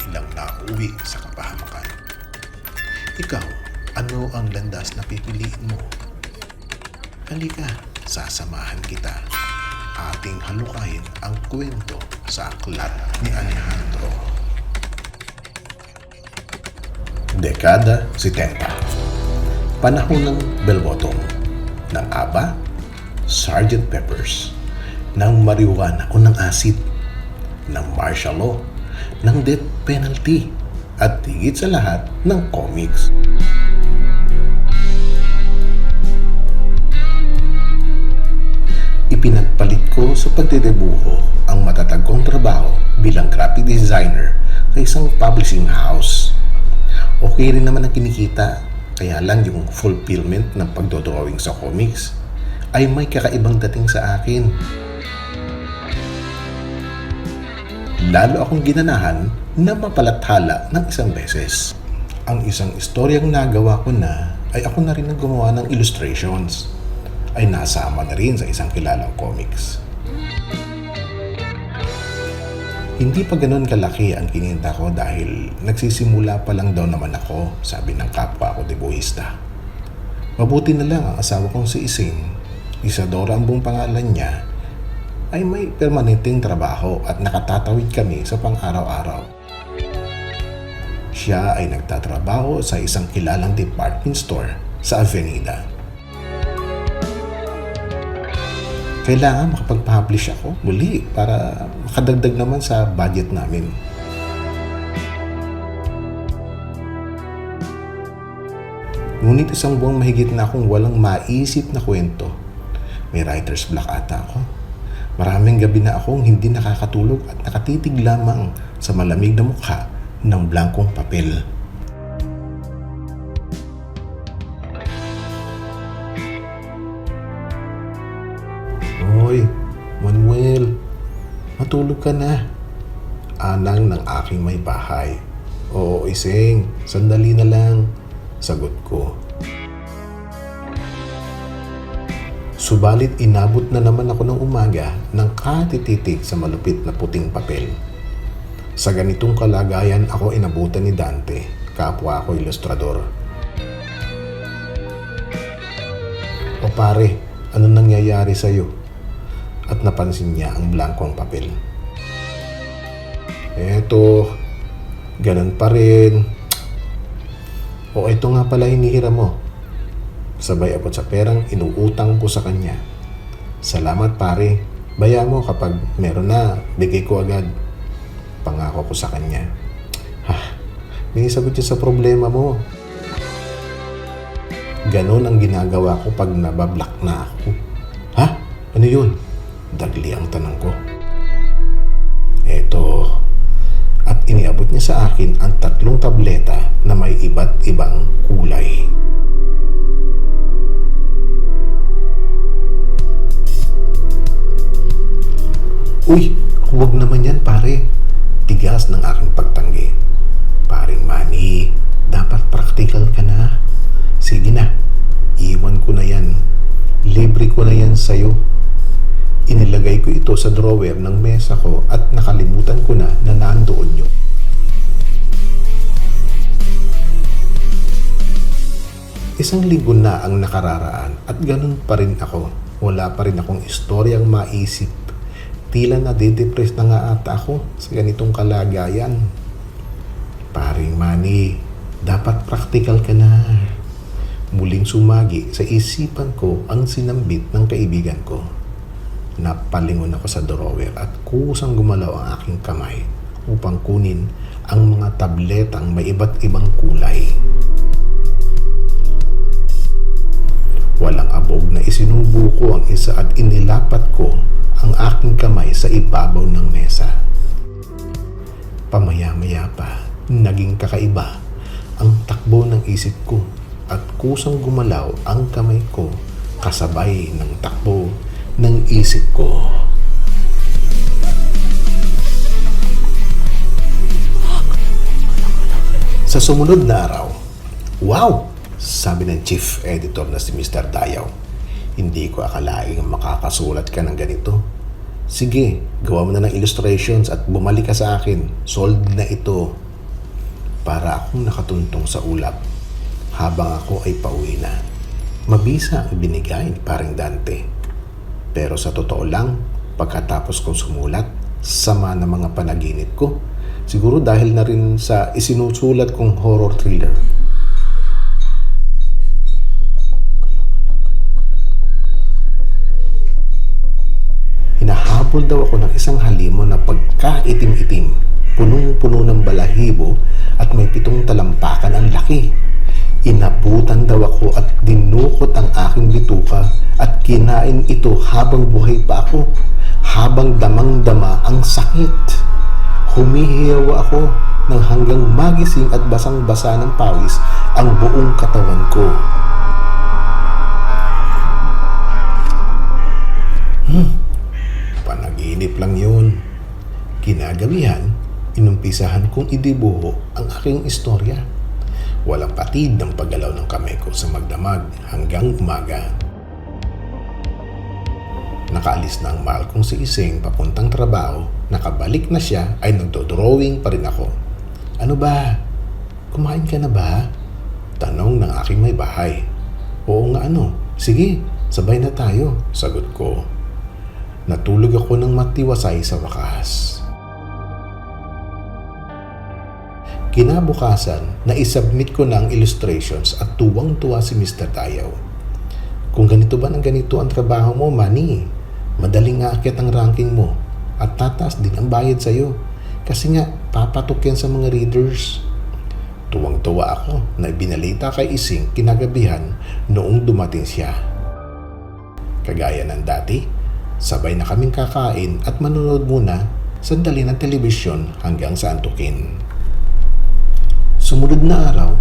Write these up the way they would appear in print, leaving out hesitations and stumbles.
biglang nauwi sa kapahamakan. Ikaw, ano ang landas na pipiliin mo? Halika, sasamahan kita. Ating halukayin ang kwento sa aklat ni Alejandro. Dekada 70. Panahon ng bell-bottom, ng ABBA, Sgt. Peppers, ng marijuana o ng acid, ng martial law, ng death penalty, at higit sa lahat ng comics. Ipinagpalit ko sa pagdedebuho ang matatag kong trabaho bilang graphic designer sa isang publishing house. Okay rin naman ang kinikita, kaya lang yung fulfillment ng pagdodrawing sa comics ay may kakaibang dating sa akin. Lalo akong ginanahan na mapalathala ng isang beses. Ang isang istoryang nagawa ko na ay ako na rin ang gumawa ng illustrations, ay nasama na rin sa isang kilalang comics. Hindi pa ganoon kalaki ang kininta ko dahil nagsisimula pa lang daw naman ako, sabi ng kapwa ko debuhista. Mabuti na lang ang asawa kong si Ising, Isadora ang buong pangalan niya, ay may permanenteng trabaho at nakatatawid kami sa pang-araw-araw. Siya ay nagtatrabaho sa isang kilalang department store sa Avenida. Kailangan makapag-publish ako muli para makadagdag naman sa budget namin. Ngunit isang buwang mahigit na akong walang maisip na kwento. May writer's block ata ako. Maraming gabi na akong hindi nakakatulog at nakatitig lamang sa malamig na mukha ng blankong papel. Hoy, Manuel, matulog ka na. Anang ng aking may bahay. Oo, Iseng, sandali na lang, sagot ko. Subalit inabot na naman ako ng umaga ng katititig sa malupit na puting papel. Sa ganitong kalagayan ako inabutan ni Dante, kapwa ko ilustrador. O pare, ano nangyayari sa'yo? At napansin niya ang blankong papel. Eto, ganun pa rin. O ito nga pala hinihiram mo. Sabay abot sa perang inuutang ko sa kanya. Salamat pare, baya mo kapag meron na, bigay ko agad. Pangako ko sa kanya. May sagot niya sa problema mo. Ganon ang ginagawa ko pag nabablock na ako. Ha? Ano yun? Dagli ang tanong ko. Eto. At iniabot niya sa akin ang 3 tableta na may iba't ibang kulay. Uy, huwag naman yan pare. Tigas ng aking pagtanggi. Paring Manny, dapat practical ka na. Sige na, iwan ko na yan. Libre ko na yan sa'yo. Inilagay ko ito sa drawer ng mesa ko at nakalimutan ko na nandoon yun. Isang linggo na ang nakararaan at ganun pa rin ako. Wala pa rin akong istoryang maisip. Tila nade-depress na nga ata ako sa ganitong kalagayan. Paring Manny, dapat practical ka na. Muling sumagi sa isipan ko ang sinambit ng kaibigan ko. Napalingon ako sa drawer at kusang gumalaw ang aking kamay upang kunin ang mga tabletang may iba't ibang kulay. Walang abog na isinubo ko ang isa at inilapat ko ang aking kamay sa ibabaw ng mesa. Pamaya-maya pa, naging kakaiba ang takbo ng isip ko at kusang gumalaw ang kamay ko kasabay ng takbo ng isip ko. Sa sumunod na araw, wow! Sabi ng chief editor na si Mr. Dayaw, hindi ko akalaing makakasulat ka ng ganito. Sige, gawa mo na ng illustrations at bumalik ka sa akin. Sold na ito. para akong nakatuntong sa ulap habang ako ay pauwi na. Mabisa ang binigay ni paring Dante. Pero sa totoo lang, pagkatapos kong sumulat, sama na mga panaginip ko. Siguro dahil na rin sa isinusulat kong horror thriller. Hinahabol daw ako ng isang halimon na pagkaitim-itim, punong-puno ng balahibo at may 7 talampakan ang laki. Inabutan daw ako at dinukot ang aking bituka at kinain ito habang buhay pa ako, habang damang-dama ang sakit. Humihiyaw ako nang hanggang magising at basang-basa ng pawis ang buong katawan ko. Panaginip lang yun. Kinagabihan, inumpisahan kong idibuho ang aking istorya. Walang patid ng paggalaw ng kamay ko sa magdamag hanggang umaga. Nakaalis na ang mahal kong si Iseng papuntang trabaho. Nakabalik na siya ay nagdodrawing pa rin ako. Ano ba? Kumain ka na ba? Tanong ng aking may bahay. Oo nga ano. Sige, sabay na tayo. Sagot ko. Natulog ako ng matiwasay sa wakas. Kinabukasan, na-submit ko na ang illustrations at tuwang-tuwa si Mr. Dayaw. Kung ganito ba ng ganito ang trabaho mo, Manny, madaling aakyat ang ranking mo at tataas din ang bayad sa'yo. Kasi nga, papatok yan sa mga readers. Tuwang-tuwa ako na binalita kay Ising kinagabihan noong dumating siya. Kagaya ng dati, sabay na kaming kakain at manonood muna sandali ng telebisyon hanggang sa antukin. Sumunod na araw,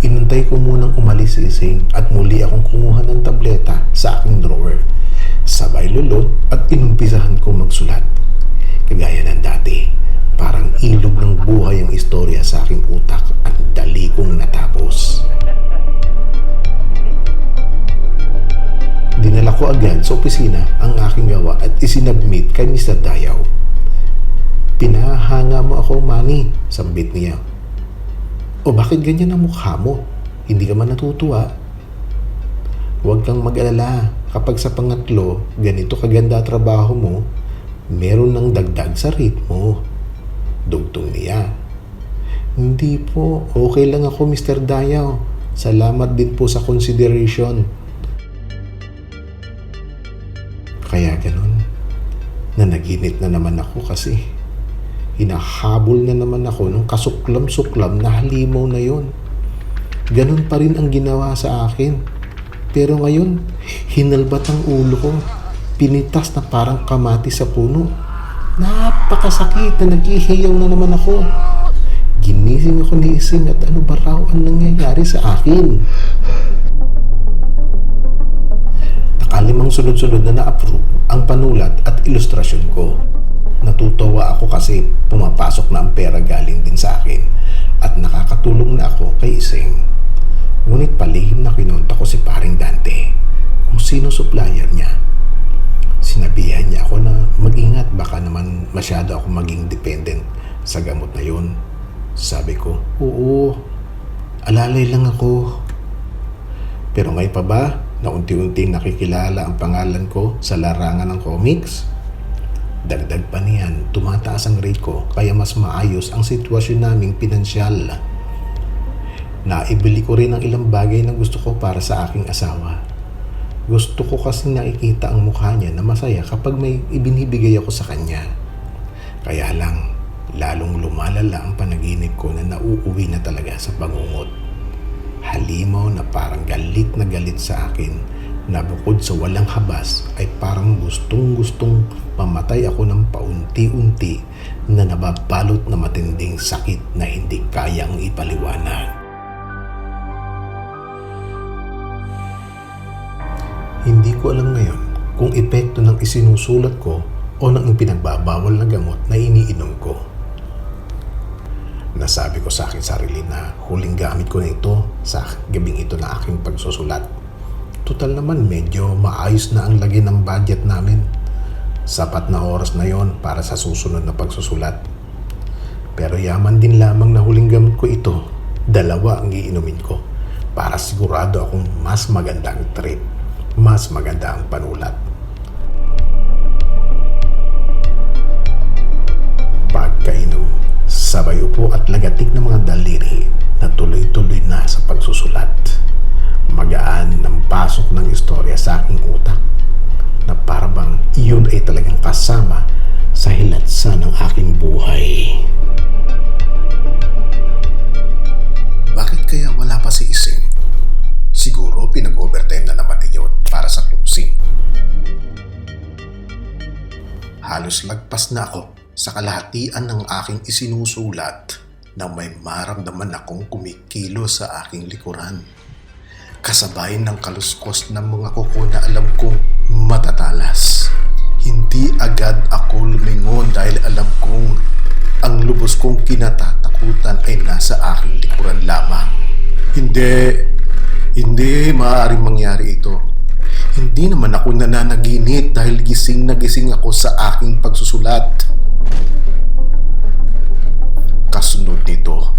inantay ko munang umalis si Ising at muli akong kumuha ng tableta sa aking drawer. Sabay lulot at inumpisahan ko magsulat. Kagaya ng dati, parang ilog ng buhay ang istorya sa aking utak at dali kong natapos. Dinala ko agad sa opisina ang aking gawa at isinabmit kay Mr. Dayaw. Pinahanga mo ako, Manny, sambit niya. O bakit ganyan ang mukha mo? Hindi ka man natutuwa? Huwag kang mag-alala. Kapag sa pangatlo, ganito kaganda trabaho mo, meron ng dagdag sa rate mo. Dugtong niya. Hindi po. Okay lang ako, Mr. Dayaw. Salamat din po sa consideration. Kaya ganun. Nanaginip na naman ako kasi hinahabol na naman ako ng kasuklam-suklam na halimaw na yon. Ganun pa rin ang ginawa sa akin. Pero ngayon, hinalbat ang ulo ko. Pinitas na parang kamati sa puno. Napakasakit na naghihiyaw na naman ako. Ginising ako ni Ising at ano ba raw ang nangyayari sa akin? Nakalimang sunod-sunod na na-approve ang panulat at ilustrasyon ko. Natutuwa ako kasi pumapasok na ang pera galing din sa akin at nakakatulong na ako kay Ising. Ngunit palihim na kinonta ko si paring Dante kung sino supplier niya. Sinabihan niya ako na mag-ingat, baka naman masyado ako maging dependent sa gamot na yun. Sabi ko, oo, alalay lang ako. Pero ngayon pa ba na unti-unting nakikilala ang pangalan ko sa larangan ng comics? Dagdag pa niyan, tumataas ang rate ko kaya mas maayos ang sitwasyon naming pinansyal. Naibili ko rin ang ilang bagay na gusto ko para sa aking asawa. Gusto ko kasi nakikita ang mukha niya na masaya kapag may ibinibigay ako sa kanya. Kaya lang, lalong lumalala ang panaginip ko na nauuwi na talaga sa bangungot. Halimaw na parang galit na galit sa akin na bukod sa walang habas ay parang gustong-gustong pamatay ako ng paunti-unti na nababalot na matinding sakit na hindi kayang ipaliwanag. Hindi ko alam ngayon kung epekto ng isinusulat ko o ng pinagbabawal na gamot na iniinom ko. Nasabi ko sa akin sarili na huling gamit ko na ito sa gabing ito na aking pagsusulat. Total naman medyo maayos na ang lagay ng budget namin. Sapat na oras na yon para sa susunod na pagsusulat. Pero yaman din lamang na huling gamit ko ito Dalawa ang iinumin ko para sigurado akong mas maganda ang trip, mas maganda ang panulat. Pagkainom, sabay upo at lagatik ng mga daliri na tuloy-tuloy na sa pagsusulat. Magaan ng pasok ng istorya sa aking utak na parabang iyon ay talagang kasama sa hilatsa ng aking buhay. Bakit kaya wala pa si Ising? Siguro pinag-overtime na naman niyon para sa closing. Halos lagpas na ako sa kalahatian ng aking isinusulat na may maramdaman akong kumikilo sa aking likuran. Kasabay ng kaluskos ng mga kuko na alam kong matatalas. Hindi agad ako lumingon dahil alam kong ang lubos kong kinatatakutan ay nasa aking likuran lamang. Hindi maaaring mangyari ito. Hindi naman ako nananaginip dahil gising na gising ako sa aking pagsusulat. Kasunod nito,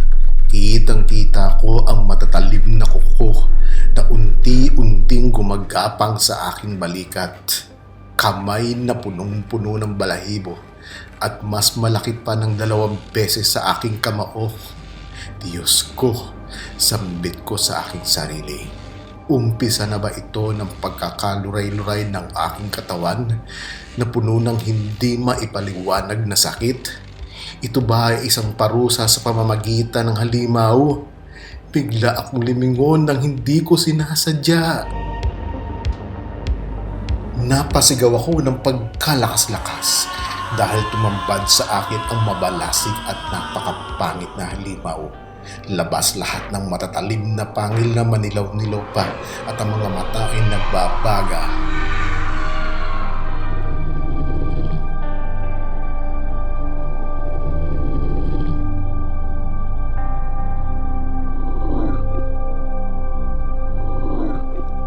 kitang-kita ko ang matatalim na kuko na unti-unting gumagapang sa aking balikat. Kamay na punong-puno ng balahibo at mas malaki pa ng 2 beses sa aking kamao. Diyos ko, sambit ko sa aking sarili. Umpisa na ba ito ng pagkakaluray-luray ng aking katawan na puno ng hindi maipaliwanag na sakit? Ito ba ay isang parusa sa pamamagitan ng halimaw? Bigla akong limingon nang hindi ko sinasadya. Napasigaw ako ng pagkalakas-lakas dahil tumambad sa akin ang mabalasig at napakapangit na halimaw. Labas lahat ng matatalim na pangil na manilaw-nilaw pa at ang mga mata ay nagbabaga.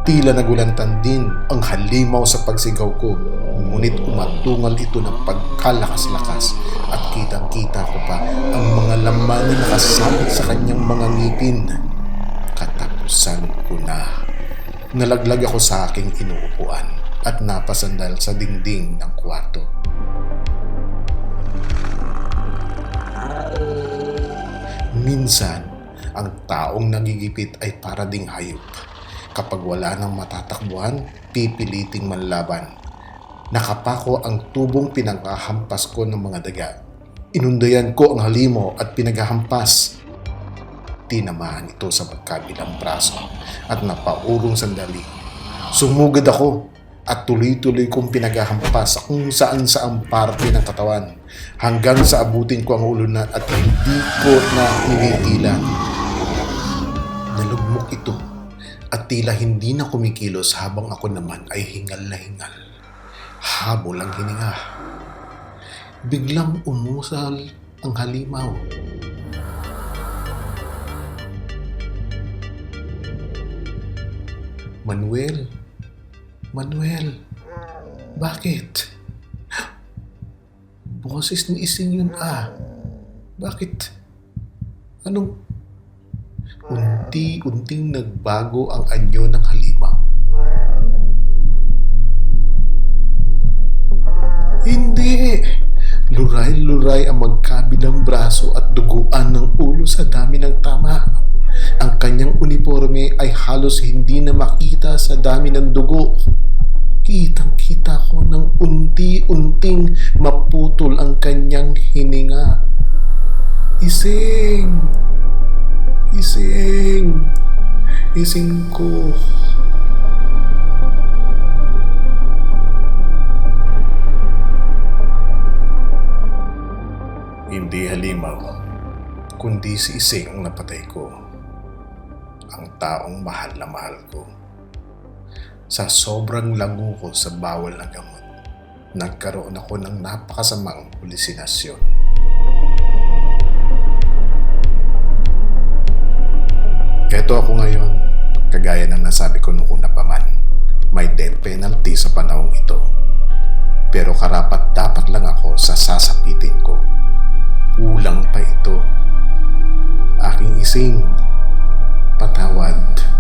Tila nagulantan din ang halimaw sa pagsigaw ko, ngunit umatungal ito ng pagkalakas-lakas at kitang-kita ko pa ang mga laman na nakasabit sa kanyang mga ngipin. Katapusan ko na. Nalaglag ako sa aking inuupuan at napasandal sa dingding ng kwarto. Minsan, ang taong nagigipit ay para ding hayop. Kapag wala nang matatakbuhan, pipiliting manlaban. Nakapako ang tubong pinaghahampas ko ng mga daga. Inundayan ko ang halimaw at pinaghahampas. Tinamaan ito sa magkabilang braso at napaurong sandali. Sumugad ako at tuloy-tuloy kong pinaghahampas kung saan-saang parte ng katawan hanggang sa abutin ko ang ulunan at hindi ko na nilitilan. Nalugmok ito at tila hindi na kumikilos habang ako naman ay hingal na hingal. Habol ang hininga. Biglang umusal ang halimaw. Manuel, bakit? Boses ni Ising yun Bakit? Anong? Unti-unting nagbago ang anyo ng halimaw. Hindi! Luray-luray ang magkabilang braso at duguan ng ulo sa dami ng tama. Ang kanyang uniforme ay halos hindi na makita sa dami ng dugo. Kitang-kita ko ng unti-unting maputol ang kanyang hininga. Ising ko. Hindi halimaw, kundi si Ising ang napatay ko. Ang taong mahal na mahal ko. Sa sobrang lango ko sa bawal na gamot, nagkaroon ako ng napakasamang halusinasyon. Eto ako ngayon, kagaya ng nasabi ko noong una pa man, may death penalty sa panahong ito. Pero karapat-dapat lang ako sa sasapitin ko. Kulang pa ito. Aking Ising, Patawad.